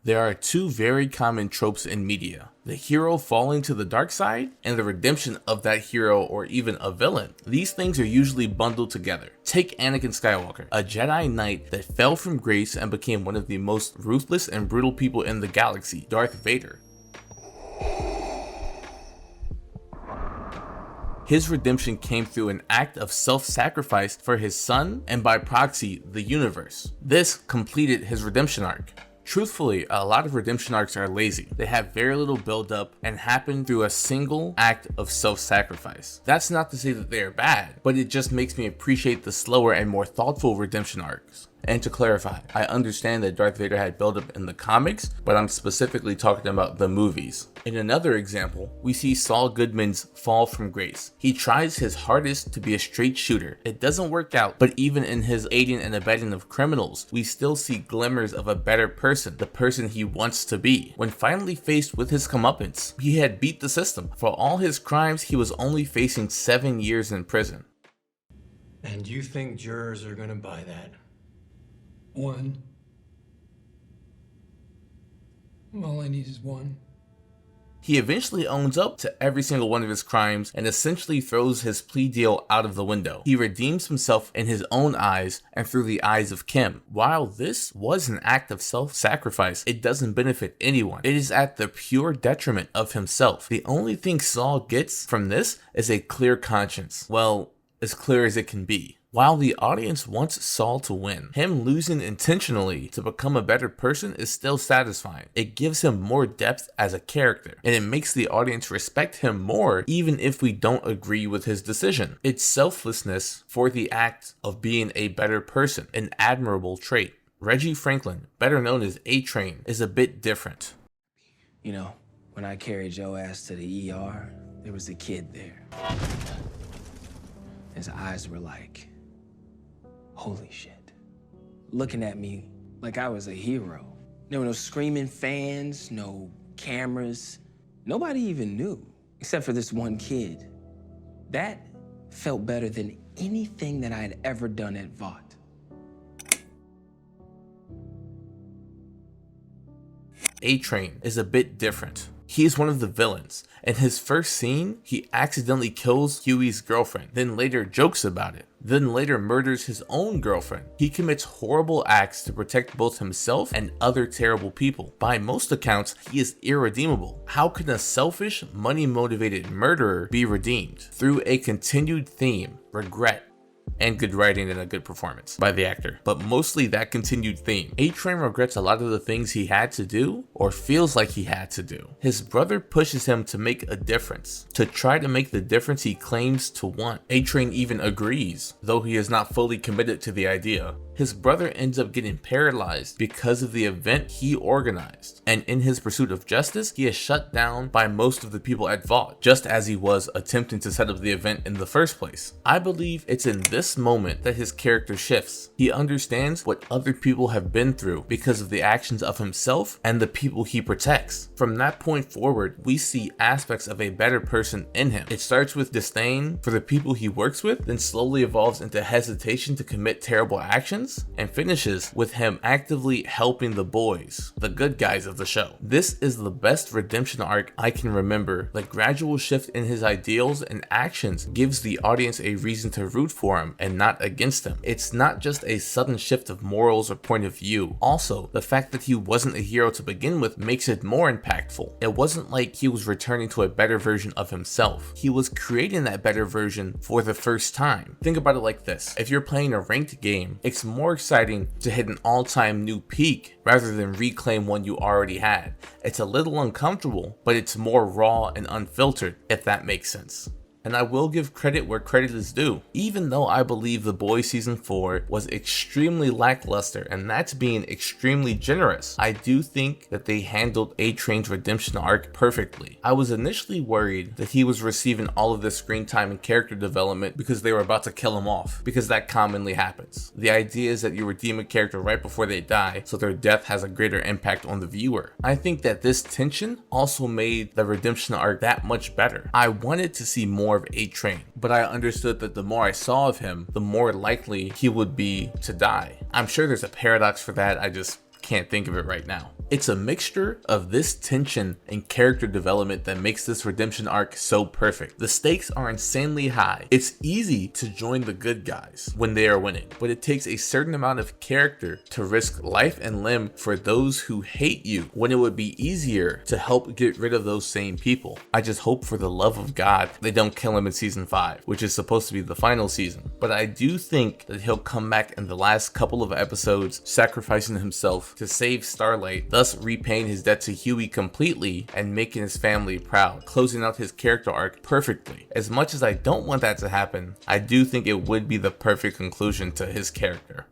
There are two very common tropes in media: the hero falling to the dark side and the redemption of that hero or even a villain. These things are usually bundled together. Take Anakin Skywalker, a Jedi Knight that fell from grace and became one of the most ruthless and brutal people in the galaxy, Darth Vader. His redemption came through an act of self-sacrifice for his son and by proxy, the universe. This completed his redemption arc. Truthfully, a lot of redemption arcs are lazy. They have very little build up and happen through a single act of self-sacrifice. That's not to say that they are bad, but it just makes me appreciate the slower and more thoughtful redemption arcs. And to clarify, I understand that Darth Vader had build-up in the comics, but I'm specifically talking about the movies. In another example, we see Saul Goodman's fall from grace. He tries his hardest to be a straight shooter. It doesn't work out, but even in his aiding and abetting of criminals, we still see glimmers of a better person, the person he wants to be. When finally faced with his comeuppance, he had beat the system. For all his crimes, he was only facing 7 years in prison. And you think jurors are gonna buy that? One. All I need is one. He eventually owns up to every single one of his crimes and essentially throws his plea deal out of the window. He redeems himself in his own eyes and through the eyes of Kim. While this was an act of self-sacrifice, it doesn't benefit anyone. It is at the pure detriment of himself. The only thing Saul gets from this is a clear conscience. Well, as clear as it can be. While the audience wants Saul to win, him losing intentionally to become a better person is still satisfying. It gives him more depth as a character, and it makes the audience respect him more even if we don't agree with his decision. It's selflessness for the act of being a better person, an admirable trait. Reggie Franklin, better known as A-Train, is a bit different. You know, when I carried Joe ass to the ER, there was a kid there. His eyes were like, holy shit. Looking at me like I was a hero. There were no screaming fans, no cameras. Nobody even knew, except for this one kid. That felt better than anything that I had ever done at Vought. A-Train is a bit different. He is one of the villains. In his first scene, he accidentally kills Huey's girlfriend, then later jokes about it, then later murders his own girlfriend. He commits horrible acts to protect both himself and other terrible people. By most accounts, he is irredeemable. How can a selfish, money-motivated murderer be redeemed? Through a continued theme, regret, and good writing and a good performance by the actor, but mostly that continued theme. A-Train regrets a lot of the things he had to do or feels like he had to do. His brother pushes him to make a difference, to try to make the difference he claims to want. A-Train even agrees, though he is not fully committed to the idea. His brother ends up getting paralyzed because of the event he organized, and in his pursuit of justice, he is shut down by most of the people at Vought, just as he was attempting to set up the event in the first place. I believe it's in this moment that his character shifts. He understands what other people have been through because of the actions of himself and the people he protects. From that point forward, we see aspects of a better person in him. It starts with disdain for the people he works with, then slowly evolves into hesitation to commit terrible actions, and finishes with him actively helping the boys, the good guys of the show. This is the best redemption arc I can remember. The gradual shift in his ideals and actions gives the audience a reason to root for him and not against him. It's not just a sudden shift of morals or point of view. Also, the fact that he wasn't a hero to begin with makes it more impactful. It wasn't like he was returning to a better version of himself. He was creating that better version for the first time. Think about it like this. If you're playing a ranked game, it's more exciting to hit an all-time new peak rather than reclaim one you already had. It's a little uncomfortable, but it's more raw and unfiltered, if that makes sense. And I will give credit where credit is due. Even though I believe The Boys Season 4 was extremely lackluster, and that's being extremely generous, I do think that they handled A-Train's redemption arc perfectly. I was initially worried that he was receiving all of this screen time and character development because they were about to kill him off, because that commonly happens. The idea is that you redeem a character right before they die, so their death has a greater impact on the viewer. I think that this tension also made the redemption arc that much better. I wanted to see more of A-Train, but I understood that the more I saw of him, the more likely he would be to die. I'm sure there's a paradox for that, I just can't think of it right now. It's a mixture of this tension and character development that makes this redemption arc so perfect. The stakes are insanely high. It's easy to join the good guys when they are winning, but it takes a certain amount of character to risk life and limb for those who hate you when it would be easier to help get rid of those same people. I just hope for the love of God they don't kill him in season 5, which is supposed to be the final season. But I do think that he'll come back in the last couple of episodes, sacrificing himself to save Starlight, thus repaying his debt to Huey completely and making his family proud, closing out his character arc perfectly. As much as I don't want that to happen, I do think it would be the perfect conclusion to his character.